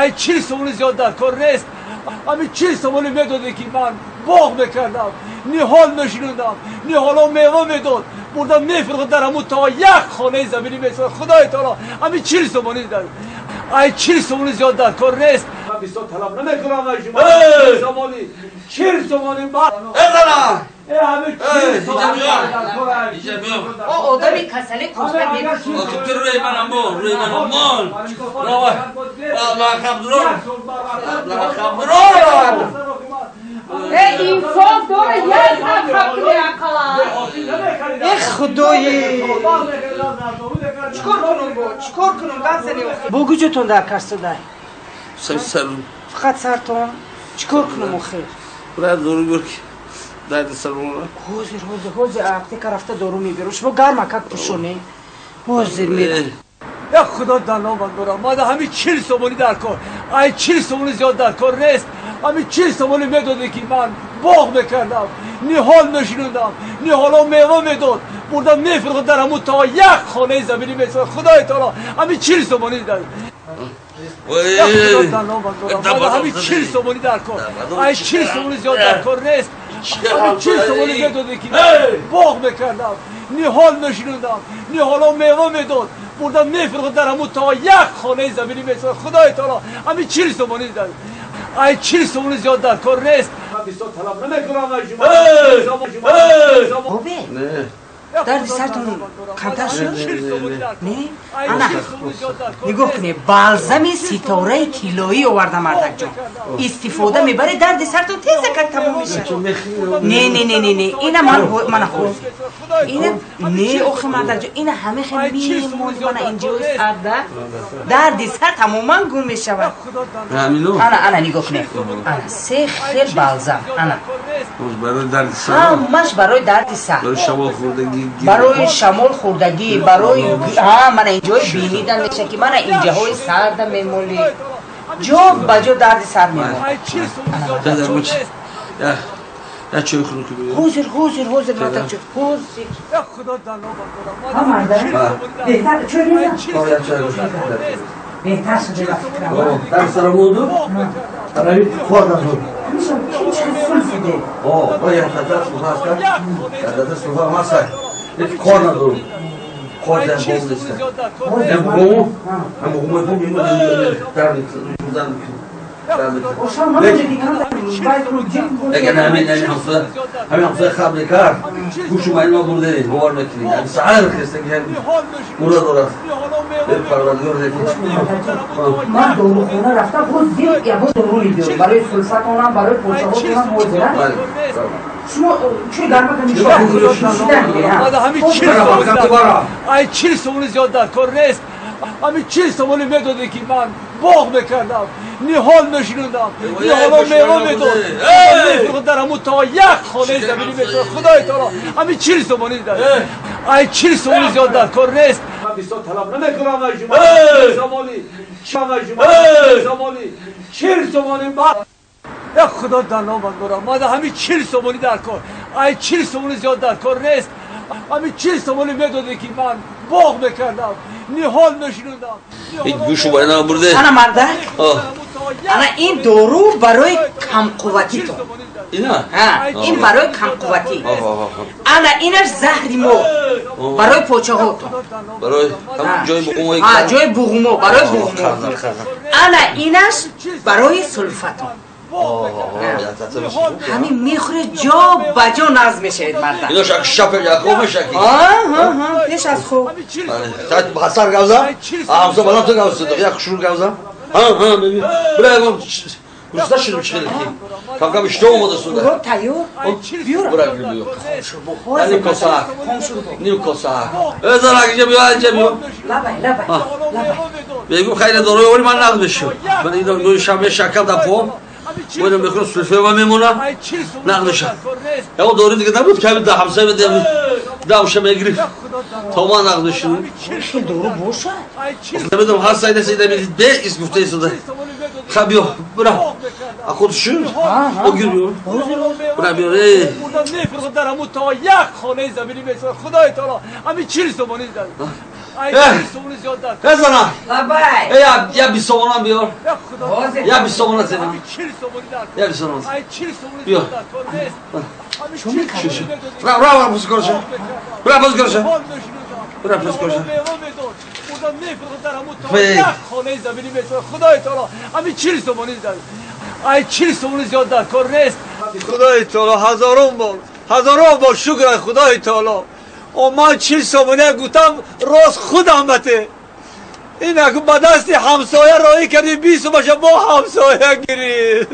ای 40 سومونی زیاد در کار نیست. همین 40 سومونی میداده که من باغ میکردم، نهال میشنوندم، نهالا میوه میداد، بردم میفروخت در همون تا یک خانه زمینی میسازد. خدای تعالی همین 40 سومونی داد. ای 40 سومونی زیاد در کار نیست. من بسیار طلب نمیکنم از شما. 40 سومونی 40 سومونی بعد ازالا همین 40 سومونی در کار اینجا بیا آدمی کسلی کشته میره. تو روی منم بول روی منم مال روی الله خبرون الله خبرون انصاف داره یک هم حق اقلا. ای خدایی چکار کنم چکار کنم بزنی بگو جتون در کرسته سرم فقط سرتون چکار کنم آخر برای دورو بیار که درد سرم حوزر اقتی که رفته دارو میبیرو شما گرم اکت پوشونه حوزر میره یا خدا در نام من دارم. من همین 40 سومونی در کار، ای 40 سومونی زیاد در کار نیست. همین 40 سومونی میداده که من باغ میکردم، نهال میشنوندم، نهالا میوه میداد، بردم میفروخت در همون تا یک خانه زمینی میسازد. خدای تعالی همین 40 سومونی داد. یا خدا در نام من دارم. من همین 40 سومونی در کار، ای 40 سومونی زیاد در کار نیست. همین 40 سومونی میداده که من باغ میکردم، نهال میشنوندم، نهالا میوه میداد، بردم میفروخت در همون تا یک خانه زمینی میسازد. خدای تعالی همین 40 سومونی داد. ای 40 سومونی زیاد در کار نیست. من بسیار طلب نمیکنم از شما. خوبه درد سرتون کمتر شد؟ نه؟ انا نگاه کنه بالزم ستاره کیلویی آورده مردک جان استفاده میبره درد سرتون تیزه که تموم میشه. نه اینا من خود اینا نه آخه مردک جان اینا همه خیلی میموند من اینجای سرده درد سر تماما گم میشود. انا نگاه کنه انا سه خیل بالزم انا برای درد سر همش برای درد سر برای شمال خوردگی برای شمال خوردگی برای من اینجای بینیدن میشه که من اینجاهای سرد میمولی جا بجا درد سر میمون. در مچ یا چای خونو که بگیر حوزر مردک جا حوزر یا خدا در نام من ها مردک بهتر چای نیزن یا چای بهتر شده بفکرم در سر موندو برای خوردن بود چه سول شده باید خطر سوفا هست خطر سوفا هست یک کار ندارم خوردن بوم نیستن هم بوم میمون در میزن اگر همین همسایه خبری کرد گوش ما اینو برده باور نکنید همین سعر خسته که همین مراد دارد پروردگار دیگه من دورو خونه رفتم بود زیر یا بود دورو میبیرم برای سلفت کنم برای پوچه ها کنم موزه شما چه گرمه که ای 40 سومونی زیاد در کار نیست. همین 40 سومونی میداده که من باغ میکردم، نهال میشنوندم، نهالا میوه میداد، میفروخت در همون تا یک خانه زمینی میسازد. خدای تعالی همین 40 سومونی داد. ای 40 سومونی زیاد در کار نیست. من بسیار طلب نمیکنم از شما. 40 سومونی بعد یا خدا در نام من دارم. من همین 40 سومونی در کار، ای 40 سومونی زیاد در کار نیست. همین 40 سومونی میداده که من باغ میکردم، نهال میشنوندم. یک گوشو باید نبرده انا مردک انا این دورو برای کم قوتی تو اینا این برای کم قوتی انا اینش زهری مو برای پوچه ها تو برای همون جای بقومایی جای بقومو برای بقومو انا اینش برای سلفتو همین میخوره جا بجا نظم میشه مردم اینا شپر یکوم شکی یش از خوب ساعت بخصر گوزم همسا بلان تو گوزم یک شروع گوزم ببین برای اون گوزده شروع چه دکی کم کم اشتو اومده سوده برو تایو بیورم برای بیو نیم کساک نیم کساک ازا اینجا بیا اینجا بیا لبای بگو خیلی داروی ولی من نقد بشم من این دوی شمه شکم دفعه بودم بخور سلفه و میمونم نقدشم یا داری دیگه نبود که همین ده همسایه بده داوشه میگیری تا ما نقدشم خیلی دورو بوشه نمیدونم هر سایده سایده میدید به اسم گفته ایستاده خب بیا برا اخود شد بگیر بیا برا بیا میفروخت در همون تا یک خانه زمینی میسازد. خدای تعالی همین 40 سومونی داد. ای چیل سومونی زیاد در کن بزنم Labai. یا 20 تومن هم بیار یا خدا Boze. یا 20 تومن زدم همین 40 سومونی در کن یا 20 تومن ای 40 سومونی بیا. زیاد در کن نیست همین 40 می‌کنی؟ سومونی مدادی برا برا پس کارشم برا پس کارشم حال نشونم برا پس کارشم اونجا میفرخه در همون تا فی. یک خانه زمینی میتونه خدای تعالی همین 40 سومونی زد ای 40 سومونی زیاد در کار نیست خدای تعالی هزاران بار شکر خدای تعالی و من 40 سومونی گفتم راست خودم بته این اگه با دست همسایه راهی کردی 20 باشه با همسایه گیری